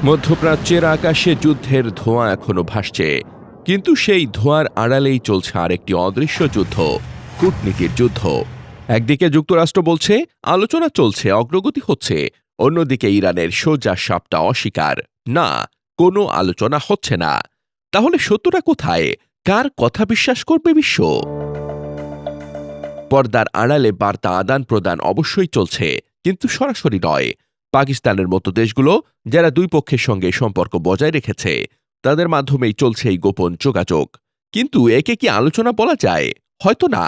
মধ্যপ্রাচ্যের আকাশে যুদ্ধের ধোঁয়া এখনো ভাসছে, কিন্তু সেই ধোঁয়ার আড়ালেই চলছে আরেকটি অদৃশ্য যুদ্ধ, কূটনীতির যুদ্ধ। একদিকে যুক্তরাষ্ট্র বলছে আলোচনা চলছে, অগ্রগতি হচ্ছে, অন্যদিকে ইরানের সোজা সাপটা অস্বীকার, না, কোনো আলোচনা হচ্ছে না। তাহলে সত্যটা কোথায়? কার কথা বিশ্বাস করবে বিশ্ব? পর্দার আড়ালে বার্তা আদান প্রদান অবশ্যই চলছে, কিন্তু সরাসরি নয়। পাকিস্তানের মতো দেশগুলো, যারা দুই পক্ষের সঙ্গে সম্পর্ক বজায় রেখেছে, তাদের মাধ্যমেই চলছে এই গোপন যোগাযোগ। কিন্তু একে কি আলোচনা বলা যায়? হয়তো না।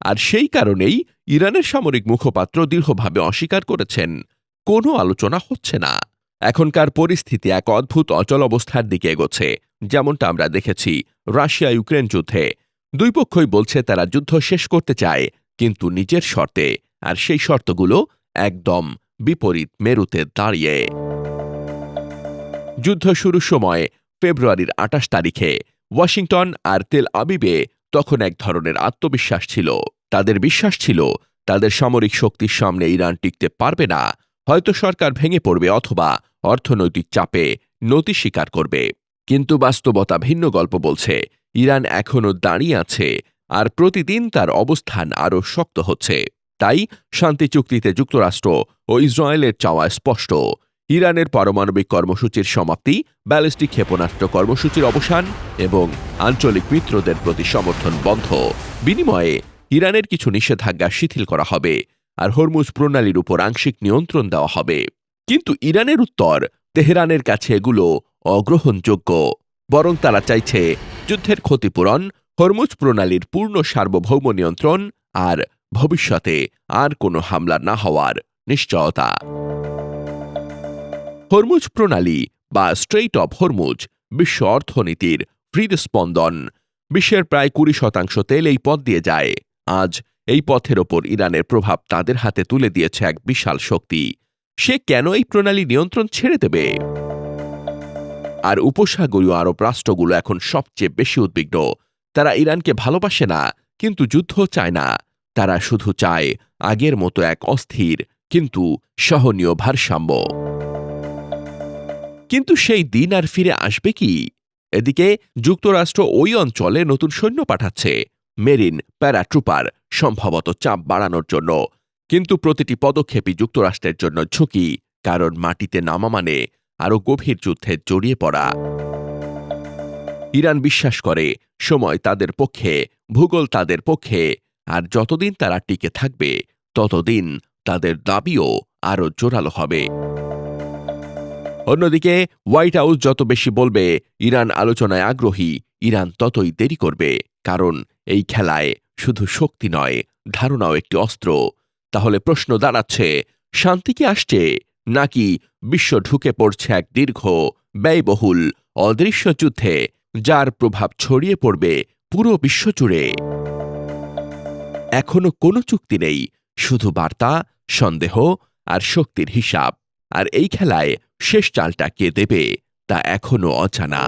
আর সেই কারণেই ইরানের সামরিক মুখপাত্র দৃঢ়ভাবে অস্বীকার করেছেন, কোনো আলোচনা হচ্ছে না। এখনকার পরিস্থিতি এক অদ্ভুত অচল অবস্থার দিকে এগোচ্ছে, যেমনটা আমরা দেখেছি রাশিয়া ইউক্রেন যুদ্ধে। দুই পক্ষই বলছে তারা যুদ্ধ শেষ করতে চায়, কিন্তু নিজের শর্তে, আর সেই শর্তগুলো একদম বিপরীত মেরুতে দাঁড়িয়ে। যুদ্ধ শুরুর সময় ফেব্রুয়ারির ২৮ তারিখে ওয়াশিংটন আর তেল আবিবে তখন এক ধরনের আত্মবিশ্বাস ছিল। তাদের বিশ্বাস ছিল তাদের সামরিক শক্তির সামনে ইরান টিকতে পারবে না, হয়তো সরকার ভেঙে পড়বে অথবা অর্থনৈতিক চাপে নতি স্বীকার করবে। কিন্তু বাস্তবতা ভিন্ন গল্প বলছে। ইরান এখনও দাঁড়িয়ে আছে, আর প্রতিদিন তার অবস্থান আরও শক্ত হচ্ছে। তাই শান্তি চুক্তিতে যুক্তরাষ্ট্র ও ইসরায়েলের চাওয়া স্পষ্ট। ইরানের পারমাণবিক কর্মসূচির সমাপ্তি, ব্যালিস্টিক ক্ষেপণাস্ত্র কর্মসূচির অবসান এবং আঞ্চলিক মিত্রদের প্রতি সমর্থন বন্ধ। বিনিময়ে ইরানের কিছু নিষেধাজ্ঞা শিথিল করা হবে, আর হরমুজ প্রণালীর উপর আংশিক নিয়ন্ত্রণ দেওয়া হবে। কিন্তু ইরানের উত্তর, তেহরানের কাছে এগুলো অগ্রহণযোগ্য। বরং তারা চাইছে যুদ্ধের ক্ষতিপূরণ, হরমুজ প্রণালীর পূর্ণ সার্বভৌম নিয়ন্ত্রণ, আর ভবিষ্যতে আর কোনো হামলা না হওয়ার নিশ্চয়তা। হরমুজ প্রণালী বা স্ট্রেইট অব হরমুজ বিশ্ব অর্থনীতির হৃদস্পন্দন। বিশ্বের প্রায় ২০% তেল এই পথ দিয়ে যায়। আজ এই পথের ওপর ইরানের প্রভাব তাদের হাতে তুলে দিয়েছে এক বিশাল শক্তি। সে কেন এই প্রণালী নিয়ন্ত্রণ ছেড়ে দেবে? আর উপসাগরীয় আরব রাষ্ট্রগুলো এখন সবচেয়ে বেশি উদ্বিগ্ন। তারা ইরানকে ভালোবাসে না, কিন্তু যুদ্ধ চায় না। তারা শুধু চায় আগের মতো এক অস্থির কিন্তু সহনীয় ভারসাম্য। কিন্তু সেই দিন আর ফিরে আসবে কি? এদিকে যুক্তরাষ্ট্র ওই অঞ্চলে নতুন সৈন্য পাঠাচ্ছে, মেরিন, প্যারাট্রুপার, সম্ভবত চাপ বাড়ানোর জন্য। কিন্তু প্রতিটি পদক্ষেপই যুক্তরাষ্ট্রের জন্য ঝুঁকি, কারণ মাটিতে নামা মানে আরও গভীর যুদ্ধে জড়িয়ে পড়া। ইরান বিশ্বাস করে সময় তাদের পক্ষে, ভূগোল তাদের পক্ষে, আর যতদিন তারা টিকে থাকবে ততদিন তাদের দাবিও আরও জোরালো হবে। অন্যদিকে হোয়াইট হাউস যত বেশি বলবে ইরান আলোচনায় আগ্রহী, ইরান ততই দেরি করবে, কারণ এই খেলায় শুধু শক্তি নয়, ধারণাও একটি অস্ত্র। তাহলে প্রশ্ন দাঁড়াচ্ছে, শান্তি কি আসছে, নাকি বিশ্ব ঢুকে পড়ছে এক দীর্ঘ, ব্যয়বহুল, অদৃশ্য যুদ্ধে, যার প্রভাব ছড়িয়ে পড়বে পুরো বিশ্বজুড়ে? এখনো কোনো চুক্তি নেই, শুধু বার্তা, সন্দেহ আর শক্তির হিসাব। আর এই খেলায় শেষ চালটা কে দেবে তা এখনো অজানা।